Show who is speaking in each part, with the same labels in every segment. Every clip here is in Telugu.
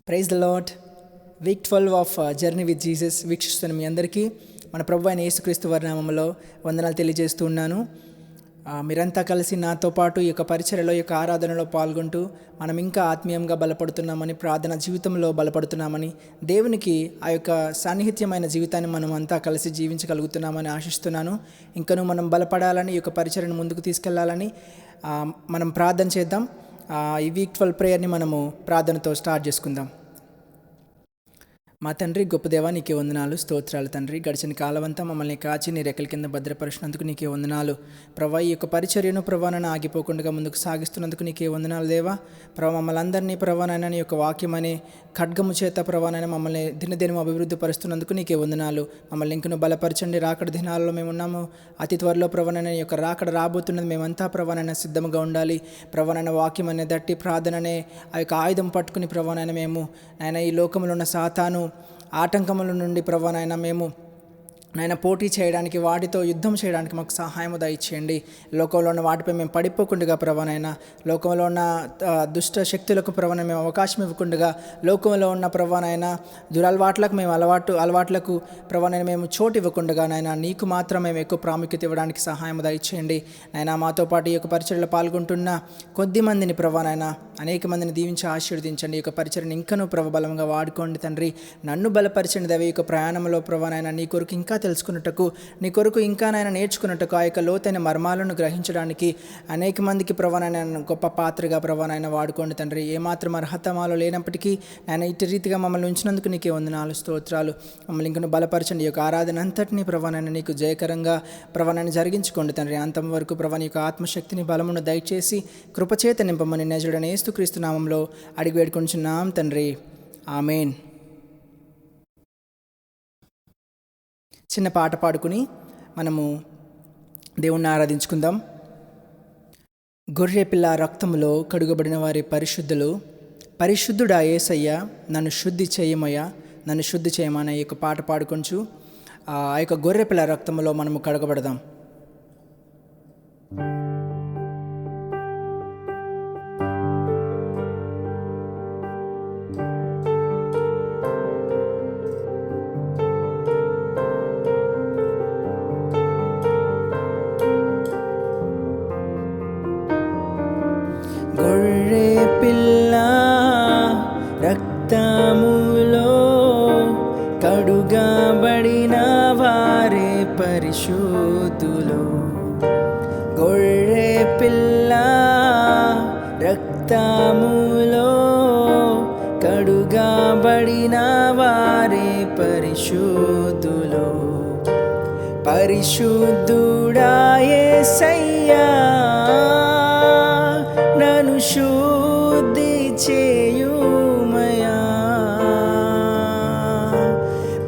Speaker 1: Praise the lord. Week 12 of journey with Jesus వీక్షిస్తున్న మీ అందరికీ మన ప్రభు అయిన యేసుక్రీస్తు వారి నామములో వందనాలు తెలియజేస్తూ ఉన్నాను. మీరంతా కలిసి నాతో పాటు ఈ యొక్క పరిచర్యలో, ఈ యొక్క ఆరాధనలో పాల్గొంటూ మనం ఇంకా ఆత్మీయంగా బలపడుతున్నామని, ప్రార్థన జీవితంలో బలపడుతున్నామని, దేవునికి ఆ యొక్క సాన్నిహిత్యమైన జీవితాన్ని మనం అంతా కలిసి జీవించగలుగుతున్నామని ఆశిస్తున్నాను. ఇంకనూ మనం బలపడాలని, ఈ యొక్క పరిచర్యను ముందుకు తీసుకెళ్లాలని మనం ప్రార్థన చేద్దాం. ఈ వీక్ 12 ప్రేయర్ని మనము ప్రార్థనతో స్టార్ట్ చేసుకుందాం. మా తండ్రి, గొప్ప దేవా, నీకే వందనాలు, స్తోత్రాలు తండ్రి. గడిచిన కాలమంతా మమ్మల్ని కాచి నీ రెక్కల కింద భద్రపరిచినందుకు నీకే వందనాలు ప్రభా. ఈ యొక్క పరిచర్యను ప్రభానైనా ఆగిపోకుండా ముందుకు సాగిస్తున్నందుకు నీకే వందనాలు దేవా. ప్రభా, మమ్మల్ని అందరినీ ప్రభానైనా నీ యొక్క వాక్యం అనే ఖడ్గము చేత ప్రభానైనా మమ్మల్ని దినదినం అభివృద్ధి పరుస్తున్నందుకు నీకే వందనాలు. మమ్మల్ని ఇంకను బలపరచండి. రాకడ దినాల్లో మేము ఉన్నాము. అతి త్వరలో ప్రభానైనా ఈ యొక్క రాకడ రాబోతున్నది. మేమంతా ప్రభానైనా సిద్ధంగా ఉండాలి. ప్రభానైనా వాక్యం అనే దట్టి ప్రార్థననే ఆ యొక్క ఆయుధం పట్టుకుని ప్రభానైనా మేము నాయన ఈ లోకంలో ఉన్న సాతాను ఆటంకముల నుండి ప్రభానైనా మేము నాయన పోటీ చేయడానికి, వాటితో యుద్ధం చేయడానికి మాకు సహాయము దయచేయండి. లోకంలో ఉన్న వాటిపై మేము పడిపోకుండా ప్రభానైనా, లోకంలో ఉన్న దుష్ట శక్తులకు ప్రభాన మేము అవకాశం ఇవ్వకుండా, లోకంలో ఉన్న ప్రభానైనా దురలవాట్లకు మేము అలవాట్లకు ప్రభానైనా మేము చోటు ఇవ్వకుండా నాయన నీకు మాత్రం మేము ఎక్కువ ప్రాముఖ్యత ఇవ్వడానికి సహాయం దయచేయండి. నాయన మాతో పాటు ఈ యొక్క పరిచర్యలో పాల్గొంటున్న కొద్ది మందిని ప్రభానైనా అనేక మందిని దీవించి ఆశీర్వదించండి. ఈ యొక్క పరిచర్యను ఇంకనూ ప్రభబలంగా వాడుకోండి తండ్రి. నన్ను బలపరచండి దేవ. ఈ యొక్క ప్రయాణంలో ప్రభానైనా నీ కొరకు ఇంకా తెలుసుకున్నట్టుకు, నీ కొరకు ఇంకా నాయన నేర్చుకున్నట్టుకు, ఆ యొక్క లోతైన మర్మాలను గ్రహించడానికి అనేక మందికి ప్రభానైనా గొప్ప పాత్రగా ప్రభానైనా వాడుకోండి తండ్రి. ఏమాత్రం అర్హత మాలో లేనప్పటికీ నాయన ఇటు రీతిగా మమ్మల్ని ఉంచినందుకు నీకే వందనాలు, స్తోత్రాలు. మమ్మల్ని ఇంకను బలపరచండి. ఈ యొక్క ఆరాధన అంతటినీ ప్రభానైనా నీకు జయకరంగా ప్రభానైనా జరిగించుకోండి తండ్రి. అంతం వరకు ప్రభా నీ యొక్క ఆత్మశక్తిని, బలమును దయచేసి కృపచేత నింపమని నజరుడైన యేసుక్రీస్తు నామంలో అడిగి వేడుకొంచున్నాం తండ్రి, ఆమేన్. చిన్న పాట పాడుకుని మనము దేవుణ్ణి ఆరాధించుకుందాం. గొర్రె పిల్ల రక్తములో కడుగబడిన వారి పరిశుద్ధులు, పరిశుద్ధుడా యేసయ్య నన్ను శుద్ధి చేయమయ్యా, నన్ను శుద్ధి చేయమని ఈ యొక్క పాట పాడుకొంచు ఆ యొక్క గొర్రె పిల్ల రక్తములో మనము కడగబడదాం. గొర్రె పిల్ల రక్తములో కడుగబడిన వారే పరిశుద్ధులు. గొర్రె పిల్ల రక్తములో కడుగబడిన వారే పరిశుద్ధులు. పరిశుద్ధుడా యేసయ్యా నన్ను శుద్ధి చేయుమయా.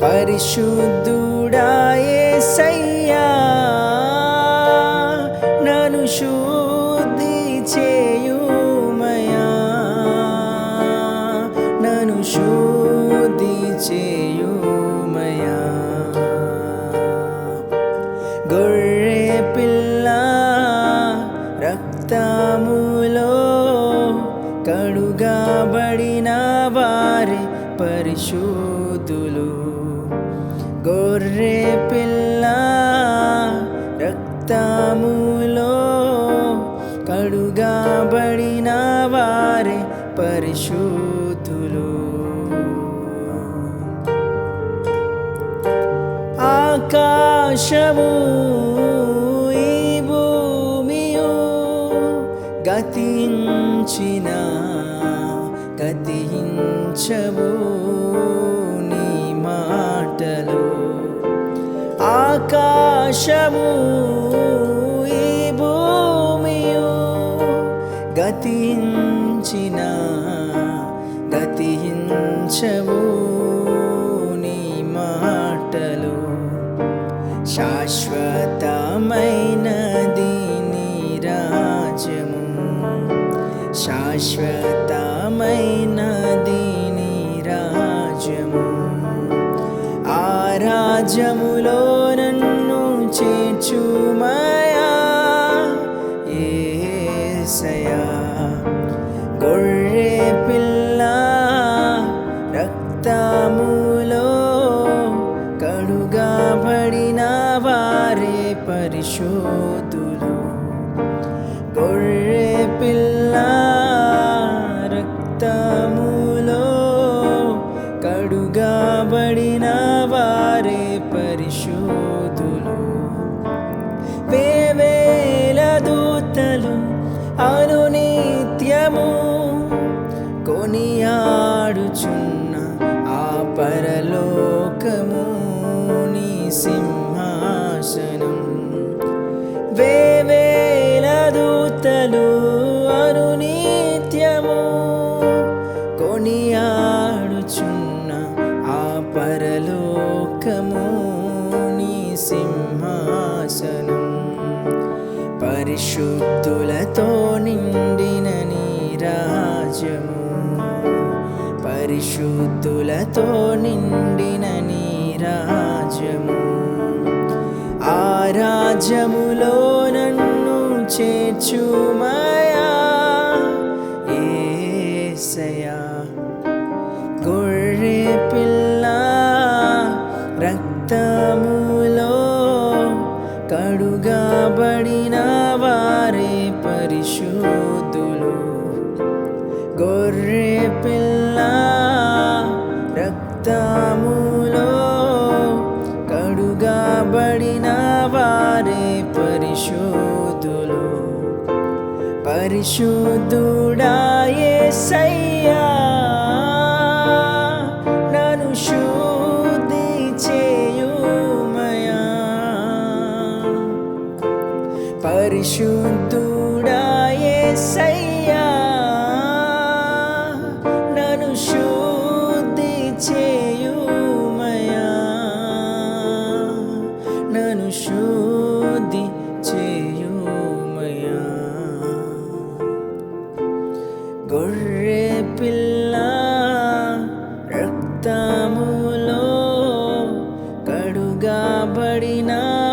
Speaker 1: పరిశుద్ధుడా యేసయ్యా నన్ను శుద్ధి చేయుమయా, నన్ను శుద్ధి చేయుమయా. గొర్రె పిల్ల రక్తములో కడుగబడిన వారి పరిశుద్ధులు. గొర్రె పిల్ల రక్తములో కడుగబడిన వారి పరిశుద్ధులు. ఆకాశము ఈ భూమియు గతించిన గతించవు నీ మాటలు. ఆకాశము ఈ భూమియు గతించిన గతించవు నీ మాటలు. శాశ్వతమైనది నీ రాజ్యము, శాశ్వతమైనది నీ రాజ్యము. ఆ రాజ్యములో నన్ను చేర్చుమయా యేసయ్యా. గొర్రె పిల్ల కొనియాడుచున్న ఆ పరలోకము నీ సింహాసనం. వేవేల దూతలు అనునిత్యము కొనియాడుచున్న ఆ పరలోకము నీ సింహాసనం. పరిశుద్ధులతో నిండిన నీ రాజ్యము, పరిశుద్ధులతో నిండిన నీ రాజ్యము. ఆ రాజ్యములో నన్ను చేర్చుమయా యేసయ్యా. గొర్రె పిల్ల రక్తములో కడుగబడిన వారే పరిశుద్ధులు. గొర్రె పిల్ల రక్తములో కడుగబడిన వారే పరిశుద్ధులు. పరిశుద్ధుడా యేసయ్యా, నన్ను శుద్ధి చేయుమయా. పరిశుద్ధుడా యేసయ్యా, నన్ను శుద్ధి చేయుమయా, నన్ను శుద్ధి చేయుమయా. గొర్రె పిల్ల రక్తములో కడుగబడిన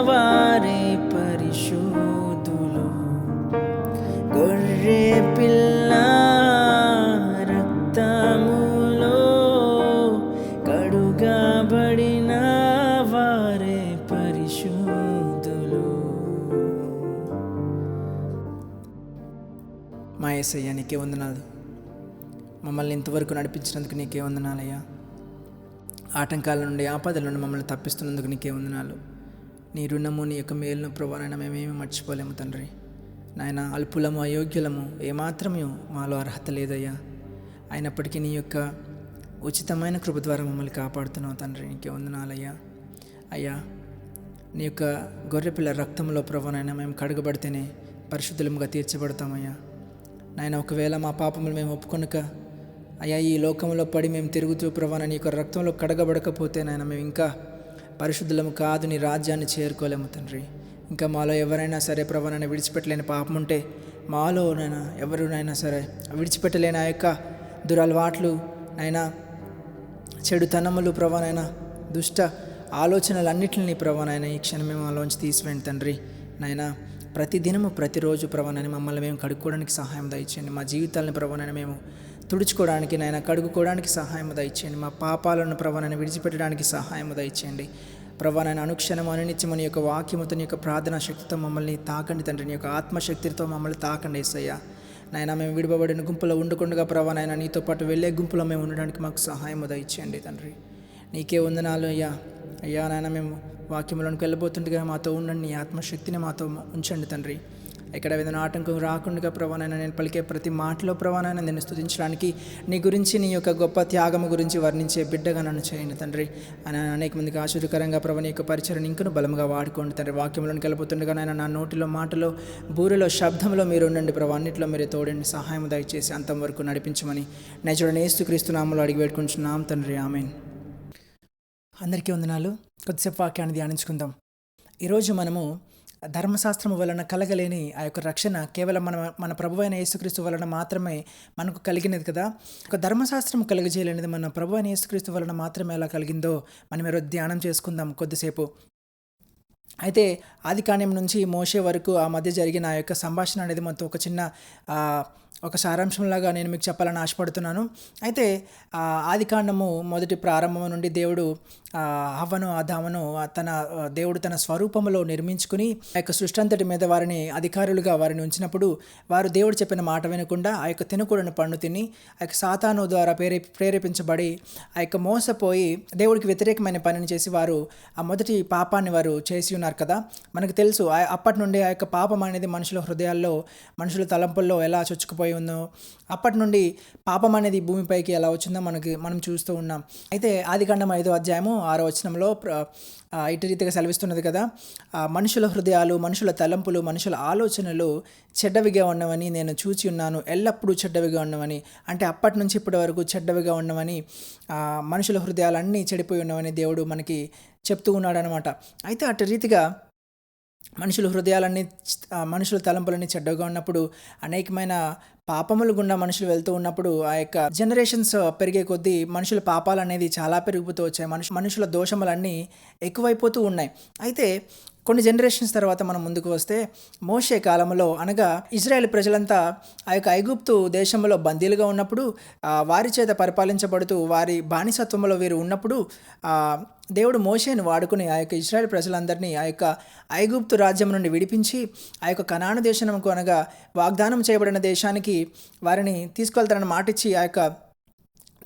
Speaker 1: వారే పరిశుద్ధులు. గొర్రె పిల్ల రక్తములో కడుగబడిన వారే పరిశుద్ధులు. మా యేసయ్య నీకే వందనాలు. మమ్మల్ని ఇంతవరకు నడిపించినందుకు నీకే వందనాలయ్యా. ఆటంకాల నుండి ఆపదల నుండి మమ్మల్ని తప్పిస్తున్నందుకు నీకే వందనాలు. నీ రుణము నీ యొక్క మేలును ప్రభువా నాయన మేమేమి మర్చిపోలేము తండ్రి. నాయన అల్పులము అయోగ్యులము ఏమాత్రము మాలో అర్హత లేదయ్యా. అయినప్పటికీ నీ యొక్క ఉచితమైన కృప ద్వారా మమ్మల్ని కాపాడుతున్నావు తండ్రి. నీకే వందనాలయ్యా. అయ్యా, నీ యొక్క గొర్రెపిల్ల రక్తంలో ప్రభువా నాయన మేము కడగబడితేనే పరిశుద్ధులముగా తీర్చబడతామయ్యా. నాయన ఒకవేళ మా పాపములు మేము ఒప్పుకొనక అయ్యా ఈ లోకంలో పడి మేము తిరుగుతూ ప్రభువా నీ యొక్క రక్తంలో కడగబడకపోతే నాయన మేము ఇంకా పరిశుద్ధులము కాదు, నీ రాజ్యాన్ని చేరుకోలేము తండ్రి. ఇంకా మాలో ఎవరైనా సరే ప్రభువా నన్ను విడిచిపెట్టలేని పాపం ఉంటే మాలో నైనా ఎవరునైనా సరే విడిచిపెట్టలేని ఆ యొక్క దురలవాట్లు నైనా చెడుతనములు ప్రభువా నైనా దుష్ట ఆలోచనలన్నింటినీ ప్రభువా నైనా ఈ క్షణమే మాలోంచి తీసివేయండి తండ్రి. నైనా ప్రతిదినము ప్రతిరోజు ప్రభువా నైనా మమ్మల్ని మేము కడుక్కోవడానికి సహాయం దయచేయండి. మా జీవితాలను ప్రభువా నైనా మేము తుడుచుకోవడానికి నైనా కడుగుకోవడానికి సహాయం దయచేయండి. మా పాపాలను ప్రభువా నైనా విడిచిపెట్టడానికి సహాయం దయచేయండి. ప్రభువా నైనా అనుక్షణము అనునిత్యము నీ యొక్క వాక్యముతో నీ యొక్క ప్రార్థనా శక్తితో మమ్మల్ని తాకండి తండ్రి. నీ యొక్క ఆత్మశక్తితో మమ్మల్ని తాకండి యేసయ్యా. నాయనా మేము విడిపబడిన గుంపులో ఉండకుండా ప్రభువా నైనా నీతో పాటు వెళ్ళే గుంపులో మేము ఉండడానికి మాకు సహాయం దయచేయండి తండ్రి. నీకే వందనాలు అయ్యా. అయ్యా నాయన మేము వాక్యంలోనికి వెళ్ళబోతుండగా మాతో ఉండండి. నీ ఆత్మశక్తిని మాతో ఉంచండి తండ్రి. ఎక్కడ ఏదైనా ఆటంకం రాకుండా ప్రభువా నైనా నేను పలికే ప్రతి మాటలో ప్రభువా నైనా నేను స్తుతించడానికి నీ గురించి నీ యొక్క గొప్ప త్యాగము గురించి వర్ణించే బిడ్డగా నన్ను చేయండి తండ్రి. అనేక మందికి ఆశ్చర్యకరంగా ప్రభువా నీ యొక్క పరిచయం ఇంకను బలంగా వాడుకోండి తండ్రి. వాక్యంలోనికి వెళ్ళిపోతుండగా నాయన నా నోటిలో మాటలో బూరెలో శబ్దంలో మీరు ఉండండి ప్రభు. అన్నింటిలో మీరే తోడండి, సహాయం దయచేసి అంతం వరకు నడిపించమని నేచుడని యేసుక్రీస్తు నామములో అడిగి వేడుకుంటున్నాం తండ్రి. ఆమేన్. అందరికీ వందనాలు. కొద్దిసేపు వాక్యాన్ని ధ్యానించుకుందాం. ఈరోజు మనము ధర్మశాస్త్రము వలన కలగలేని ఆ యొక్క రక్షణ కేవలం మన ప్రభువైన యేసుక్రీస్తు వలన మాత్రమే మనకు కలిగినది కదా. ఒక ధర్మశాస్త్రం కలుగజేయలేనిది మన ప్రభువైన యేసుక్రీస్తు వలన మాత్రమే ఎలా కలిగిందో మనం ఈరోజు ధ్యానం చేసుకుందాం కొద్దిసేపు. అయితే ఆదికాండం నుంచి మోషే వరకు ఆ మధ్య జరిగిన ఆ యొక్క సంభాషణ అనేది మొత్తం ఒక చిన్న ఒక సారాంశంలాగా నేను మీకు చెప్పాలని ఆశపడుతున్నాను. అయితే ఆదికాండము మొదటి ప్రారంభం నుండి దేవుడు హవ్వను ఆదామును దేవుడు తన స్వరూపంలో నిర్మించుకుని ఆ యొక్క సృష్టి అంతటి మీద వారిని అధికారులుగా వారిని ఉంచినప్పుడు వారు దేవుడు చెప్పిన మాట వినకుండా ఆ యొక్క తినకూడని పండు తిని ఆ యొక్క సాతాను ద్వారా ప్రేరేపించబడి ఆ యొక్క మోసపోయి దేవుడికి వ్యతిరేకమైన పనిని చేసి వారు ఆ మొదటి పాపాన్ని వారు చేసి ఉన్నారు కదా. మనకు తెలుసు అప్పటి నుండి ఆ యొక్క పాపం అనేది మనుషుల హృదయాల్లో మనుషుల తలంపుల్లో ఎలా చొచ్చుకుపోయింది చనిపోయి ఉందో అప్పటి నుండి పాపం అనేది భూమిపైకి ఎలా వచ్చిందో మనం చూస్తూ ఉన్నాం. అయితే ఆదికాండం 5వ అధ్యాయము 6వ వచనంలో ఇటు రీతిగా సెలవిస్తున్నది కదా, మనుషుల హృదయాలు, మనుషుల తలంపులు, మనుషుల ఆలోచనలు చెడ్డవిగా ఉన్నవని నేను చూచి ఉన్నాను, ఎల్లప్పుడూ చెడ్డవిగా ఉన్నవని. అంటే అప్పటి నుంచి ఇప్పటి వరకు చెడ్డవిగా ఉన్నవని, మనుషుల హృదయాలన్నీ చెడిపోయి ఉన్నవని దేవుడు మనకి చెప్తూ ఉన్నాడనమాట. అయితే అటు రీతిగా మనుషుల హృదయాలన్నీ మనుషుల తలంపులన్నీ చెడ్డగా ఉన్నప్పుడు, అనేకమైన పాపముల గుండా మనుషులు వెళ్తూ ఉన్నప్పుడు, ఆ యొక్క జనరేషన్స్ పెరిగే కొద్దీ మనుషుల పాపాలు అనేది చాలా పెరిగిపోతూ వచ్చాయి. మనుషుల దోషములన్నీ ఎక్కువైపోతూ ఉన్నాయి. అయితే కొన్ని జనరేషన్స్ తర్వాత మనం ముందుకు వస్తే, మోషే కాలంలో అనగా ఇజ్రాయెల్ ప్రజలంతా ఆ యొక్క ఐగుప్తు దేశంలో బందీలుగా ఉన్నప్పుడు, వారి చేత పరిపాలించబడుతూ వారి బానిసత్వంలో వీరు ఉన్నప్పుడు, దేవుడు మోషేను వాడుకుని ఆ యొక్క ఇజ్రాయెల్ ప్రజలందరినీ ఆ యొక్క ఐగుప్తు రాజ్యం నుండి విడిపించి ఆ యొక్క కనాను దేశంకు అనగా వాగ్దానం చేయబడిన దేశానికి వారిని తీసుకెళ్తారని మాటిచ్చి, ఆ యొక్క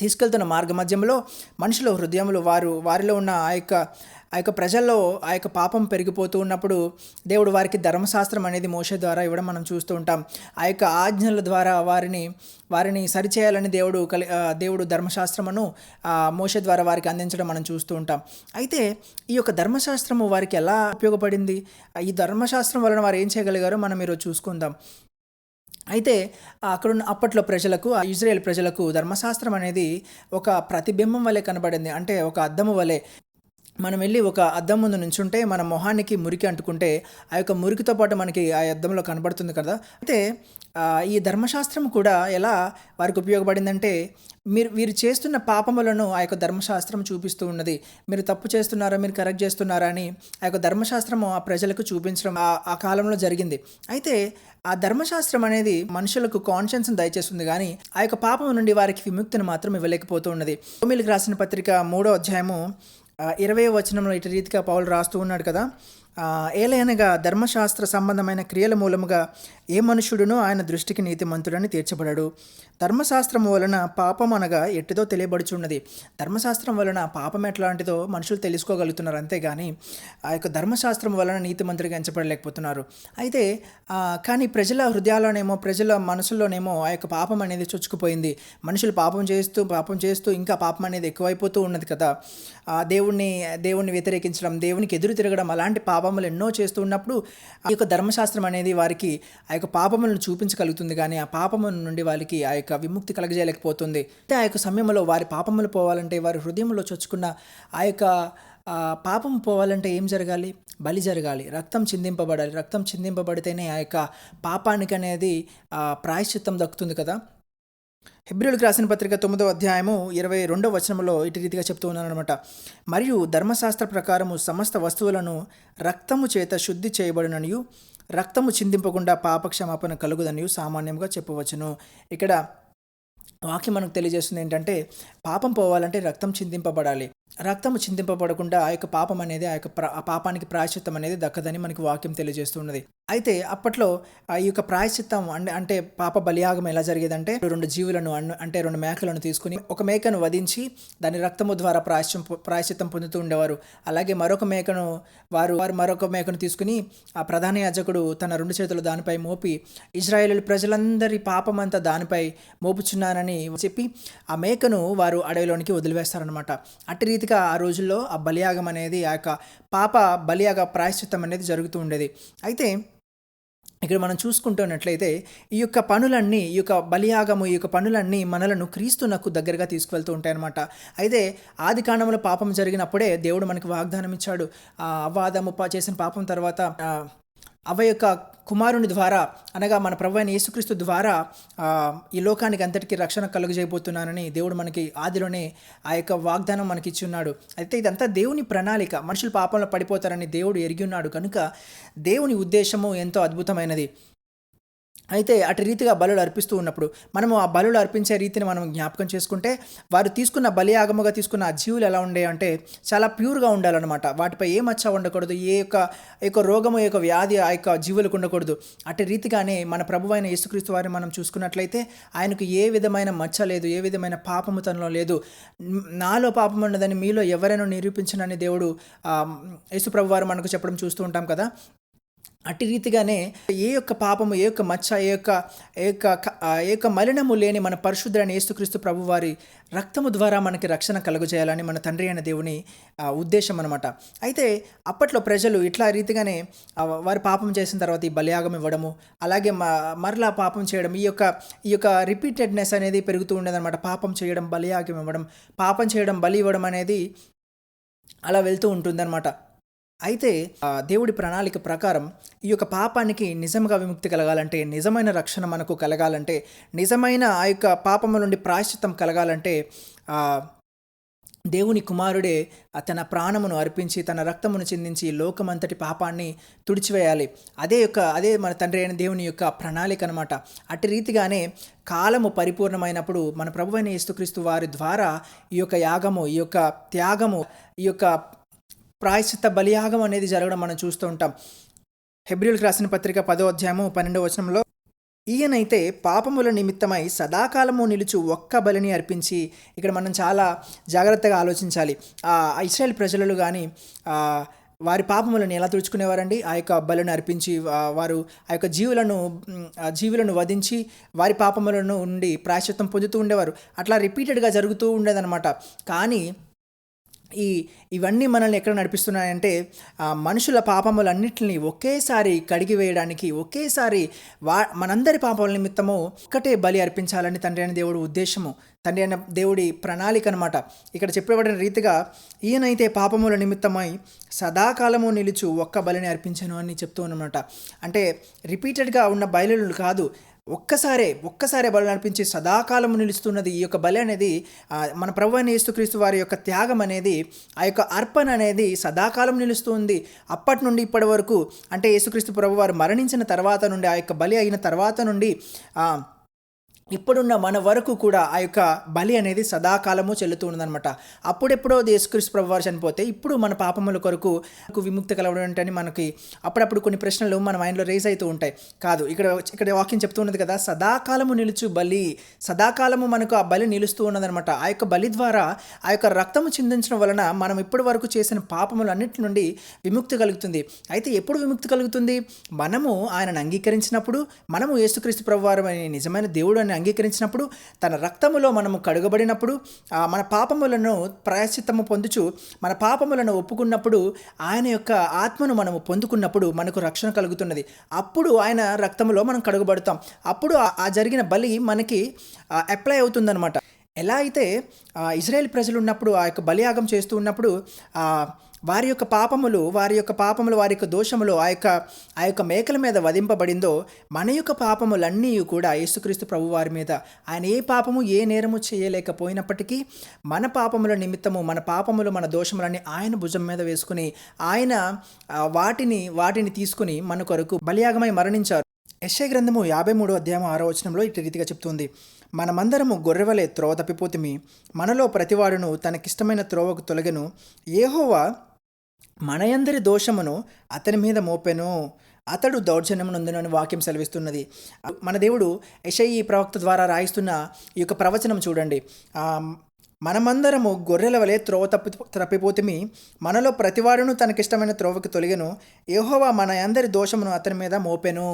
Speaker 1: తీసుకెళ్తున్న మార్గ మధ్యంలో మనుషుల హృదయములు వారిలో ఉన్న ఆ యొక్క ప్రజల్లో ఆ యొక్క పాపం పెరిగిపోతూ ఉన్నప్పుడు దేవుడు వారికి ధర్మశాస్త్రం అనేది మోషే ద్వారా ఇవ్వడం మనం చూస్తూ ఉంటాం. ఆ యొక్క ఆజ్ఞల ద్వారా వారిని సరిచేయాలని దేవుడు ధర్మశాస్త్రమును మోషే ద్వారా వారికి అందించడం మనం చూస్తూ ఉంటాం. అయితే ఈ యొక్క ధర్మశాస్త్రము వారికి ఎలా ఉపయోగపడింది, ఈ ధర్మశాస్త్రం వలన వారు ఏం చేయగలిగారో మనం ఈరోజు చూసుకుందాం. అయితే అక్కడున్న అప్పట్లో ప్రజలకు, ఆ ఇజ్రాయేల్ ప్రజలకు ధర్మశాస్త్రం అనేది ఒక ప్రతిబింబం వలె కనబడింది. అంటే ఒక అద్దము వలె. మనం వెళ్ళి ఒక అద్దం ముందు నుంచుంటే మన మొహానికి మురికి అంటుకుంటే ఆ యొక్క మురికితో పాటు మనకి ఆ అద్దంలో కనబడుతుంది కదా. అయితే ఈ ధర్మశాస్త్రం కూడా ఎలా వారికి ఉపయోగపడిందంటే, వీరు చేస్తున్న పాపములను ఆ యొక్క ధర్మశాస్త్రం చూపిస్తూ ఉన్నది. మీరు తప్పు చేస్తున్నారా, మీరు కరెక్ట్ చేస్తున్నారా అని ఆ యొక్క ధర్మశాస్త్రము ఆ ప్రజలకు చూపించడం ఆ కాలంలో జరిగింది. అయితే ఆ ధర్మశాస్త్రం అనేది మనుషులకు కాన్షియన్స్ని దయచేస్తుంది, కానీ ఆ యొక్క పాపం నుండి వారికి విముక్తిని మాత్రం ఇవ్వలేకపోతూ ఉన్నది. రోమీయులకు రాసిన పత్రిక 3వ అధ్యాయము 20వ వచనంలో ఇటు రీతిగా పౌలు రాస్తూ ఉన్నాడు కదా, ఏలయనగా ధర్మశాస్త్ర సంబంధమైన క్రియల మూలముగా ఏ మనుషుడునో ఆయన దృష్టికి నీతిమంతుడని తీర్చబడడు. ధర్మశాస్త్రము వలన పాపం అనగా ఎట్టిదో తెలియబడుచున్నది. ధర్మశాస్త్రం వలన పాపం ఎట్లాంటిదో మనుషులు తెలుసుకోగలుగుతున్నారు, అంతేగాని ఆ యొక్క ధర్మశాస్త్రం వలన నీతిమంతుడిగా ఎంచబడలేకపోతున్నారు. అయితే కానీ ప్రజల హృదయాల్లోనేమో, ప్రజల మనసుల్లోనేమో ఆ యొక్క పాపం అనేది చొచ్చుకుపోయింది. మనుషులు పాపం చేస్తూ ఇంకా పాపం అనేది ఎక్కువైపోతూ ఉన్నది కదా. దేవుణ్ణి వ్యతిరేకించడం, దేవునికి ఎదురు తిరగడం, అలాంటి పాపములు ఎన్నో చేస్తూ ఉన్నప్పుడు ఆ యొక్క ధర్మశాస్త్రం అనేది వారికి ఆ యొక్క పాపములను చూపించగలుగుతుంది, కానీ ఆ పాపముల నుండి వారికి ఆ యొక్క విముక్తి కలగజేయలేకపోతుంది. అంటే ఆ యొక్క సమయంలో వారి పాపములు పోవాలంటే, వారి హృదయంలో చొచ్చుకున్న ఆ యొక్క పాపం పోవాలంటే ఏం జరగాలి? బలి జరగాలి, రక్తం చిందింపబడాలి. రక్తం చిందింపబడితేనే ఆ యొక్క పాపానికి అనేది ప్రాయశ్చిత్తం దక్కుతుంది కదా. హెబ్రీయులకు రాసిన పత్రిక 9వ అధ్యాయము 22వ వచనంలో ఇటు రీతిగా చెప్తూ ఉన్నాను అనమాట. మరియు ధర్మశాస్త్ర ప్రకారము సమస్త వస్తువులను రక్తము చేత శుద్ధి చేయబడిననియు, రక్తము చిందింపకుండా పాపక్షమాపణ కలుగుదనియు సామాన్యంగా చెప్పవచ్చును. ఇక్కడ వాక్యం మనకు తెలియజేస్తుంది ఏంటంటే, పాపం పోవాలంటే రక్తం చిందింపబడాలి. రక్తము చిందింపబడకుండా ఆ యొక్క పాపం అనేది, ఆ యొక్క పాపానికి ప్రాయశ్చిత్తం అనేది దక్కదని మనకి వాక్యం తెలియజేస్తున్నది. అయితే అప్పట్లో ఈ యొక్క ప్రాయశ్చిత్తం అంటే పాప బలియాగం ఎలా జరిగేదంటే, 2 జీవులను అంటే 2 మేకలను తీసుకుని, ఒక మేకను వధించి దాని రక్తము ద్వారా ప్రాయశ్చిత్తం పొందుతూ ఉండేవారు. అలాగే మరొక మేకను తీసుకుని ఆ ప్రధాన యాజకుడు తన 2 చేతులు దానిపై మోపి, ఇజ్రాయేలు ప్రజలందరి పాపమంతా దానిపై మోపుచున్నానని చెప్పి ఆ మేకను వారు అడవిలోనికి వదిలివేస్తారనమాట. అట్టి రీతిగా ఆ రోజుల్లో ఆ బలియాగం అనేది, ఆ యొక్క పాప బలియాగ ప్రాయశ్చిత్తం అనేది జరుగుతూ ఉండేది. అయితే ఇక్కడ మనం చూసుకుంటున్నట్లయితే ఈ యొక్క బలియాగము, ఈ యొక్క పనులన్నీ మనలను క్రీస్తునకు దగ్గరగా తీసుకువెళ్తూ ఉంటాయన్నమాట. అయితే ఆది కాండంలో పాపం జరిగినప్పుడే దేవుడు మనకు వాగ్దానం ఇచ్చాడు. అవ్వాదము చేసిన పాపం తర్వాత అవ్వ యొక్క కుమారుని ద్వారా, అనగా మన ప్రభువైన అయిన యేసుక్రీస్తు ద్వారా ఈ లోకానికి అంతటికీ రక్షణ కలుగజేయబోతున్నానని దేవుడు మనకి ఆదిలోనే ఆ యొక్క వాగ్దానం మనకి ఇచ్చి ఉన్నాడు. అయితే ఇదంతా దేవుని ప్రణాళిక. మనుషులు పాపంలో పడిపోతారని దేవుడు ఎరిగి ఉన్నాడు కనుక దేవుని ఉద్దేశము ఎంతో అద్భుతమైనది. అయితే అటు రీతిగా బలులు అర్పిస్తూ ఉన్నప్పుడు మనము ఆ బలులు అర్పించే రీతిని మనం జ్ఞాపకం చేసుకుంటే, వారు తీసుకున్న బలియాగముగా తీసుకున్న ఆ జీవులు ఎలా ఉండే అంటే చాలా ప్యూర్గా ఉండాలన్నమాట. వాటిపై ఏ మచ్చ ఉండకూడదు, ఏ యొక్క రోగము, ఏ యొక్క వ్యాధి ఆ యొక్క జీవులకు ఉండకూడదు. అటు రీతిగానే మన ప్రభువైన యేసుక్రీస్తు వారిని మనం చూసుకున్నట్లయితే ఆయనకు ఏ విధమైన మచ్చ లేదు, ఏ విధమైన పాపము తనలో లేదు. నాలో పాపం ఉన్నదని మీలో ఎవరైనా నిరూపించనని దేవుడు యేసు ప్రభు వారు మనకు చెప్పడం చూస్తూ ఉంటాం కదా. అట్టి రీతిగానే ఏ యొక్క పాపము, ఏ యొక్క మచ్చ, ఏ యొక్క మలినము లేని మన పరిశుద్ధుడైన యేసుక్రీస్తు ప్రభువారి రక్తము ద్వారా మనకి రక్షణ కలుగజేయాలని మన తండ్రి అయిన దేవుని ఉద్దేశం అనమాట. అయితే అప్పట్లో ప్రజలు ఇట్లా రీతిగానే వారు పాపం చేసిన తర్వాత ఈ బలియాగం ఇవ్వడము, అలాగే మరలా పాపం చేయడం, ఈ యొక్క రిపీటెడ్నెస్ అనేది పెరుగుతూ ఉండేదన్నమాట. పాపం చేయడం, బలియాగం ఇవ్వడం, పాపం చేయడం, బలి ఇవ్వడం అనేది అలా వెళ్తూ ఉంటుందన్నమాట. అయితే దేవుడి ప్రణాళిక ప్రకారం ఈ యొక్క పాపానికి నిజంగా విముక్తి కలగాలంటే, నిజమైన రక్షణ మనకు కలగాలంటే, నిజమైన ఆ యొక్క పాపము నుండి ప్రాయశ్చిత్తం కలగాలంటే దేవుని కుమారుడే తన ప్రాణమును అర్పించి, తన రక్తమును చిందించి లోకమంతటి పాపాన్ని తుడిచివేయాలి. అదే మన తండ్రి అయిన దేవుని యొక్క ప్రణాళిక అనమాట. అట్టి రీతిగానే కాలము పరిపూర్ణమైనప్పుడు మన ప్రభువైన యేసుక్రీస్తు వారి ద్వారా ఈ యొక్క యాగము, ఈ యొక్క త్యాగము, ఈ యొక్క ప్రాయశ్చిత్త బలియాగం అనేది జరగడం మనం చూస్తూ ఉంటాం. హెబ్రీయులకు రాసిన పత్రిక 10వ అధ్యాయము 12వ వచనంలో, ఈయనైతే పాపముల నిమిత్తమై సదాకాలము నిలుచు ఒక్క బలిని అర్పించి. ఇక్కడ మనం చాలా జాగ్రత్తగా ఆలోచించాలి. ఇశ్రాయేల్ ప్రజలు కానీ వారి పాపములను ఎలా తుడుచుకునేవారండి? ఆ యొక్క బలిని అర్పించి వారు ఆ యొక్క జీవులను వధించి వారి పాపములను ఉండి ప్రాయశ్చిత్తం పొందుతూ ఉండేవారు. అట్లా రిపీటెడ్గా జరుగుతూ ఉండేదన్నమాట. కానీ ఇవన్నీ మనల్ని ఎక్కడ నడిపిస్తున్నాయంటే మనుషుల పాపములన్నింటినీ ఒకేసారి కడిగివేయడానికి, ఒకేసారి మనందరి పాపముల నిమిత్తము ఒక్కటే బలి అర్పించాలని తండ్రి అయిన దేవుడి ఉద్దేశము, తండ్రి అయిన దేవుడి ప్రణాళిక అనమాట. ఇక్కడ చెప్పబడిన రీతిగా ఈయనైతే పాపముల నిమిత్తమై సదాకాలము నిలుచు ఒక్క బలిని అర్పించను అని చెప్తూ ఉన్నమాట. అంటే రిపీటెడ్గా ఉన్న బలులు కాదు, ఒక్కసారే బలి అర్పించి సదాకాలము నిలుస్తున్నది ఈ యొక్క బలి అనేది. మన ప్రభువైన యేసుక్రీస్తు వారి యొక్క త్యాగం అనేది, ఆ యొక్క అర్పణ అనేది సదాకాలం నిలుస్తుంది. అప్పటి నుండి ఇప్పటి వరకు, అంటే యేసుక్రీస్తు ప్రభు వారు మరణించిన తర్వాత నుండి, ఆ యొక్క బలి అయిన తర్వాత నుండి ఇప్పుడున్న మన వరకు కూడా ఆ యొక్క బలి అనేది సదాకాలము చెల్లుతూ ఉన్నదనమాట. అప్పుడెప్పుడో యేసుక్రీస్తు ప్రభు వారు చనిపోతే ఇప్పుడు మన పాపముల కొరకు విముక్తి కలవడం ఏంటని మనకి అప్పుడప్పుడు కొన్ని ప్రశ్నలు మన మైండ్లో రేజ్ అవుతూ ఉంటాయి. కాదు, ఇక్కడ వాక్యం చెప్తూ ఉన్నది కదా, సదాకాలము నిలుచు బలి, సదాకాలము మనకు ఆ బలి నిలుస్తూ ఉన్నదనమాట. ఆ యొక్క బలి ద్వారా, ఆ యొక్క రక్తము చిందించడం వలన మనం ఇప్పటి వరకు చేసిన పాపములు అన్నిటి నుండి విముక్తి కలుగుతుంది. అయితే ఎప్పుడు విముక్తి కలుగుతుంది? మనము ఆయనను అంగీకరించినప్పుడు, మనము యేసుక్రీస్తు ప్రభు వారు నిజమైన దేవుడు అని అంగీకరించినప్పుడు, తన రక్తములో మనము కడుగబడినప్పుడు, మన పాపములను ప్రాయశ్చిత్తము పొందుచు మన పాపములను ఒప్పుకున్నప్పుడు, ఆయన యొక్క ఆత్మను మనము పొందుకున్నప్పుడు మనకు రక్షణ కలుగుతున్నది. అప్పుడు ఆయన రక్తములో మనం కడుగబడతాం. అప్పుడు ఆ జరిగిన బలి మనకి అప్లై అవుతుందన్నమాట. ఎలా అయితే ఇజ్రాయేల్ ప్రజలు ఉన్నప్పుడు ఆ యొక్క బలియాగం చేస్తూ ఉన్నప్పుడు వారి యొక్క పాపములు, వారి యొక్క దోషములు ఆ యొక్క మేకల మీద వధింపబడిందో, మన యొక్క పాపములన్నీ కూడా యేసుక్రీస్తు ప్రభు వారి మీద, ఆయన ఏ పాపము ఏ నేరము చేయలేకపోయినప్పటికీ మన పాపముల నిమిత్తము, మన పాపములు, మన దోషములన్నీ ఆయన భుజం మీద వేసుకుని, ఆయన వాటిని తీసుకుని మన కొరకు బలియాగమై మరణించారు. యెషయా గ్రంథము 53వ అధ్యాయం 6వ వచనంలో ఇటు రీతిగా చెప్తుంది, మనమందరము గొర్రెవలే త్రోవ తప్పిపోతిమి, మనలో ప్రతివాడును తనకిష్టమైన త్రోవకు తొలగెను, యెహోవా మనయందరి దోషమును అతని మీద మోపెను, అతడు దౌర్జన్యము నొందెనని వాక్యం సెలవిస్తున్నది. మన దేవుడు యెషయా ప్రవక్త ద్వారా రాయిస్తున్న ఈ యొక్క ప్రవచనం చూడండి. మనమందరము గొర్రెల వలె త్రోవ తప్పిపోతిమి, మనలో ప్రతివాడును తనకిష్టమైన త్రోవకి తొలగెను, యెహోవా మన అందరి దోషమును అతని మీద మోపెను.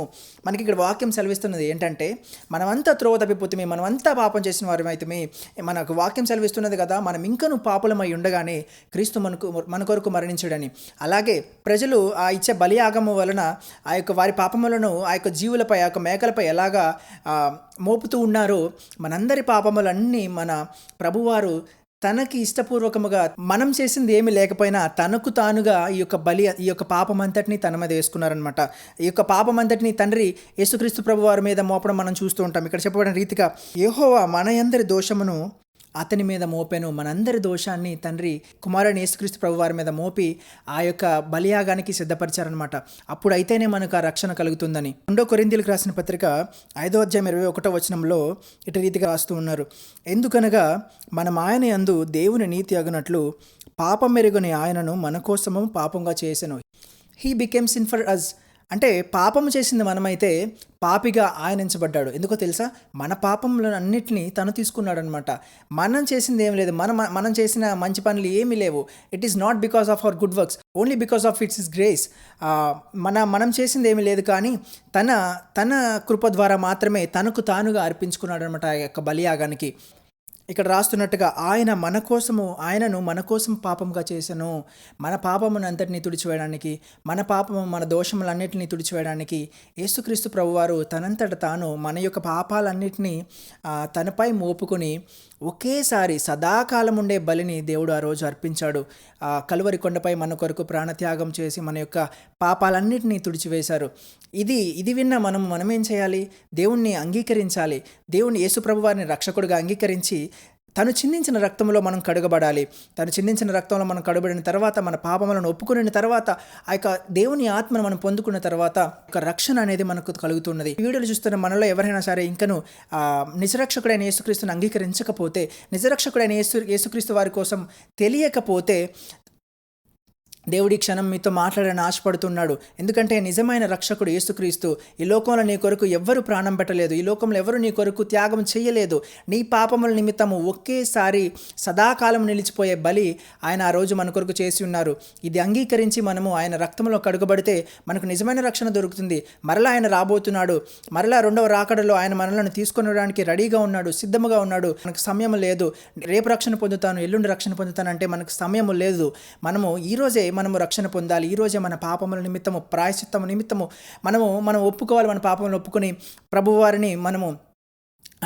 Speaker 1: మనకి ఇక్కడ వాక్యం సెలవిస్తున్నది ఏంటంటే, మనమంతా త్రోవ తప్పిపోతిమి, మనమంతా పాపం చేసిన వారమైతిమి. మనకు వాక్యం సెలవిస్తున్నది కదా, మనం ఇంకను పాపులమై ఉండగానే క్రీస్తు మన కొరకు మరణించాడని. అలాగే ప్రజలు ఆ ఇచ్చే బలియాగము వలన ఆ యొక్క వారి పాపములను ఆ యొక్క జీవులపై, ఆ యొక్క మేకలపై ఎలాగా మోపుతూ ఉన్నారో, మనందరి పాపములన్నీ మన ప్రభువారు తనకి ఇష్టపూర్వకముగా, మనం చేసింది ఏమీ లేకపోయినా తనకు తానుగా ఈ యొక్క పాపం అంతటిని తన మీద వేసుకున్నారనమాట. ఈ యొక్క పాపం అంతటిని తండ్రి యేసుక్రీస్తు ప్రభు వారి మీద మోపడం మనం చూస్తూ ఉంటాం. ఇక్కడ చెప్పబడిన రీతిగా యెహోవా మన అందరి దోషమును అతని మీద మోపెను, మనందరి దోషాన్ని తండ్రి కుమారుని యేసుక్రీస్తు ప్రభు వారి మీద మోపి ఆ యొక్క బలియాగానికి సిద్ధపరిచారనమాట. అప్పుడు అయితేనే మనకు ఆ రక్షణ కలుగుతుందని. 2 కొరింథీయులకు రాసిన పత్రిక 5వ అధ్యాయం 21వ వచనంలో ఇటు రీతిగా రాస్తూ ఉన్నారు, ఎందుకనగా మనం ఆయన యందు దేవుని నీతి అగునట్లు పాపం మెరుగుని ఆయనను మన కోసము పాపంగా చేసెను. He became sin for us. అంటే పాపము చేసింది మనమైతే పాపిగా ఆయన ఎంచబడ్డాడు. ఎందుకో తెలుసా? మన పాపములను అన్నిటిని తను తీసుకున్నాడనమాట. మనం చేసింది ఏమి లేదు. మనం చేసిన మంచి పనులు ఏమీ లేవు. It is not because of our good works, only because of it's grace. మనం చేసింది ఏమీ లేదు, కానీ తన తన కృప ద్వారా మాత్రమే తనకు తానుగా అర్పించుకున్నాడు అనమాట ఆ యొక్క బలియాగానికి. ఇక్కడ రాస్తున్నట్టుగా ఆయనను మన కోసం పాపంగా చేశాను. మన పాపమును అంతటినీ తుడిచివేయడానికి, మన పాపము మన దోషములన్నిటినీ తుడిచివేయడానికి యేసుక్రీస్తు ప్రభువారు తనంతట తాను మన యొక్క పాపాలన్నిటినీ తనపై మోపుకొని ఒకేసారి సదాకాలం ఉండే బలిని దేవుడు ఆ రోజు అర్పించాడు. కలువరి కొండపై మన కొరకు ప్రాణత్యాగం చేసి మన యొక్క పాపాలన్నిటినీ తుడిచివేశారు. ఇది విన్న మనం ఏం చేయాలి? దేవుణ్ణి అంగీకరించాలి. దేవుని యేసుప్రభు వారిని రక్షకుడిగా అంగీకరించి తను చిందించిన రక్తంలో మనం కడుగబడాలి. తను చిందించిన రక్తంలో మనం కడుగబడిన తర్వాత, మన పాపములను ఒప్పుకున్న తర్వాత, ఆ యొక్క దేవుని ఆత్మను మనం పొందుకున్న తర్వాత ఒక రక్షణ అనేది మనకు కలుగుతున్నది. ఈ వీడియోలు చూస్తున్న మనలో ఎవరైనా సరే ఇంకను నిజరక్షకుడైన యేసుక్రీస్తుని అంగీకరించకపోతే, నిజరక్షకుడైన యేసుక్రీస్తు వారి కోసం తెలియకపోతే, దేవుడి క్షణం మీతో మాట్లాడని ఆశపడుతున్నాడు. ఎందుకంటే నిజమైన రక్షకుడు యేసుక్రీస్తు. ఈ లోకంలో నీ కొరకు ఎవ్వరు ప్రాణం పెట్టలేదు. ఈ లోకంలో ఎవరు నీ కొరకు త్యాగం చేయలేదు. నీ పాపముల నిమిత్తము ఒకేసారి సదాకాలం నిలిచిపోయే బలి ఆయన ఆ రోజు మన కొరకు చేసి ఉన్నారు. ఇది అంగీకరించి మనము ఆయన రక్తంలో కడుగబడితే మనకు నిజమైన రక్షణ దొరుకుతుంది. మరలా ఆయన రాబోతున్నాడు. మరలా రెండవ రాకడలో ఆయన మనలను తీసుకొనడానికి రెడీగా ఉన్నాడు, సిద్ధముగా ఉన్నాడు. మనకు సమయం లేదు. రేపు రక్షణ పొందుతాను, ఎల్లుండి రక్షణ పొందుతానంటే మనకు సమయం లేదు. మనము రక్షణ పొందాలి. ఈరోజే మన పాపముల నిమిత్తము, ప్రాయశ్చిత్తము నిమిత్తము మనం ఒప్పుకోవాలి. మన పాపములను ఒప్పుకొని ప్రభువారిని మనము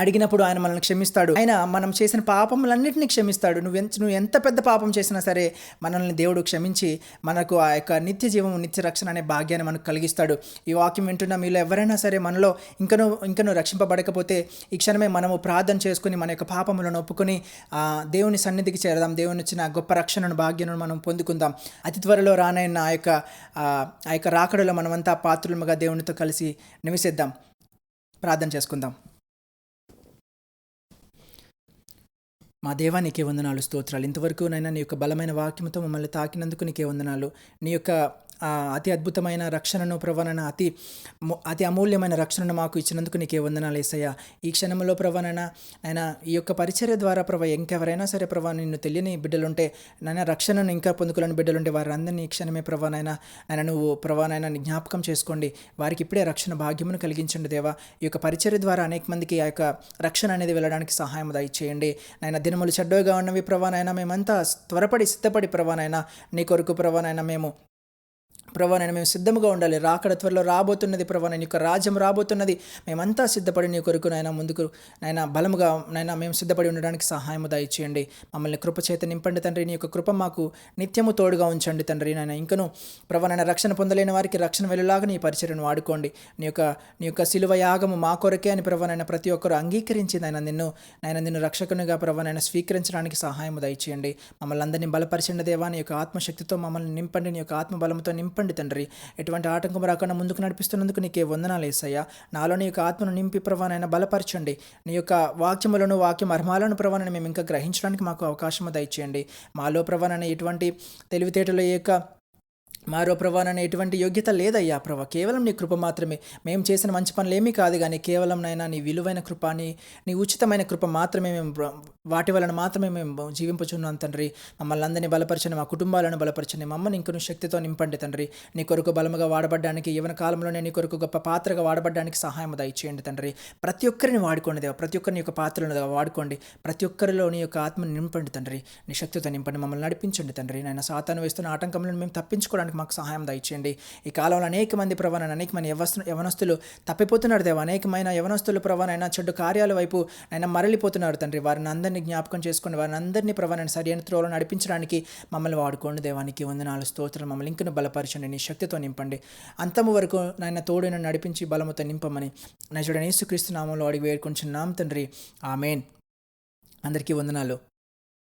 Speaker 1: అడిగినప్పుడు ఆయన మనల్ని క్షమిస్తాడు. ఆయన మనం చేసిన పాపములన్నింటినీ క్షమిస్తాడు. నువ్వు ఎంత పెద్ద పాపం చేసినా సరే మనల్ని దేవుడు క్షమించి మనకు ఆ యొక్క నిత్య జీవము, నిత్య రక్షణ అనే భాగ్యాన్ని మనకు కలిగిస్తాడు. ఈ వాక్యం వింటున్న మీలో ఎవరైనా సరే మనలో ఇంకనూ రక్షింపబడకపోతే ఈ క్షణమే మనము ప్రార్థన చేసుకుని మన యొక్క పాపములను ఒప్పుకొని దేవుని సన్నిధికి చేరదాం. దేవుని ఇచ్చిన గొప్ప రక్షణను, భాగ్యాన్ని మనం పొందుకుందాం. అతి త్వరలో రానైన ఆ యొక్క రాకడలో మనమంతా పాత్రులుగా దేవునితో కలిసి నివసిద్దాం. ప్రార్థన చేసుకుందాం. మా దేవా, నీకే వందనాలు, స్తోత్రాలు. ఇంతవరకు నైనా నీ యొక్క బలమైన వాక్యంతో మమ్మల్ని తాకినందుకు నీకే వందనాలు. నీ యొక్క అతి అద్భుతమైన రక్షణను, ప్రభానైనా అతి అమూల్యమైన రక్షణను మాకు ఇచ్చినందుకు నీకే వందనాలు యేసయ్యా. ఈ క్షణంలో ప్రభానైనా ఈ యొక్క పరిచర్య ద్వారా ఇంకెవరైనా సరే నిన్ను తెలియని బిడ్డలుంటే, రక్షణను ఇంకా పొందుకోలేని బిడ్డలుంటే వారందరినీ ఈ క్షణమే నువ్వు నీ జ్ఞాపకం చేసుకోండి. వారికి ఇప్పుడే రక్షణ భాగ్యమును కలిగించండి దేవా. ఈ యొక్క పరిచర్య ద్వారా అనేక మందికి ఆ యొక్క రక్షణ అనేది వెళ్ళడానికి సహాయం దయచేయండి. దినములు చెడ్డగా ఉన్నవి మేమంతా త్వరపడి సిద్ధపడి నీ కొరకు మేము సిద్ధముగా ఉండాలి. రాకడ త్వరలో రాబోతున్నది నీ యొక్క రాజ్యం రాబోతున్నది. మేమంతా సిద్ధపడి నీ కొరకు ముందుకు బలముగా మేము సిద్ధపడి ఉండడానికి సహాయము దయచేయండి. మమ్మల్ని కృప చేత నింపండి తండ్రి. నీ యొక్క కృప మాకు నిత్యము తోడుగా ఉంచండి తండ్రి. ఇంకను రక్షణ పొందలేని వారికి రక్షణ వెళ్ళలాగా నీ పరిచర్యను వాడుకోండి. నీ యొక్క శిలువ యాగము మా కొరకే అని ప్రతి ఒక్కరు అంగీకరించి నిన్ను రక్షకునిగా స్వీకరించడానికి సహాయము దయచేయండి. మమ్మల్ని అందరినీ బలపరచండి దేవా. నీ యొక్క ఆత్మశక్తితో మమ్మల్ని నింపండి. నీ యొక్క ఆత్మబలంతో నింపండి తండ్రి. ఎటువంటి ఆటంకం రాకుండా ముందుకు నడిపిస్తున్నందుకు నీకే వందనాలు యేసయ్యా. నాలో నీ యొక్క ఆత్మను నింపి బలపరచండి. నీ యొక్క వాక్య మర్మాలను మేము ఇంకా గ్రహించడానికి మాకు అవకాశం దయచేయండి. మాలో ఎటువంటి తెలివితేటల యొక్క మారో ఎటువంటి యోగ్యత లేదయ్యా కేవలం నీ కృప మాత్రమే. మేము చేసిన మంచి పనులు ఏమీ కాదు, కానీ కేవలం నీ విలువైన కృప, నీ ఉచితమైన కృప మాత్రమే వాటి వలన మాత్రమే మేము జీవింపుచున్నాం తండ్రి. మమ్మల్ని అందరినీ బలపరచండి, మా కుటుంబాలను బలపరచండి, మమ్మల్ని ఇంకొన్ని శక్తితో నింపండి తండ్రి. నీ కొరకు బలముగా వాడబడ్డానికి, యవ్వన కాలంలోనే నీ కొరకు గొప్ప పాత్రగా వాడబడ్డానికి సహాయం దయచేయండి తండ్రి. ప్రతి ఒక్కరిని వాడుకోండి దేవా. ప్రతి ఒక్కరిని యొక్క పాత్రలను వాడుకోండి. ప్రతి ఒక్కరిలో నీ యొక్క ఆత్మను నింపండి తండ్రి. నీ శక్తితో నింపండి, మమ్మల్ని నడిపించండి తండ్రి. సాతాను వేస్తున్న ఆటంకములను మేము తప్పించుకోవడానికి మాకు సహాయం దయచేయండి. ఈ కాలంలో అనేక మంది అనేక మంది యవనస్తులు తప్పిపోతున్నారు దేవా. అనేకమైన యవనస్తులు చెడ్డు కార్యాల వైపు మరలిపోతున్నారు తండ్రి. వారిని అందరినీ జ్ఞాపకం చేసుకోండి. వారిని అందరినీ సరైన త్రోవలో నడిపించడానికి మమ్మల్ని వాడుకోండి దేవానికి వందనాలు, స్తోత్రాలు. మమ్మల్ని ఇంకను బలపరచండి, నీ శక్తితో నింపండి. అంతము వరకు తోడును నడిపించి బలముతో నింపమని నజరుడైన యేసుక్రీస్తు నామములో అడిగి వేడుకొంచున్నాం తండ్రి. ఆమేన్. అందరికీ వందనాలు.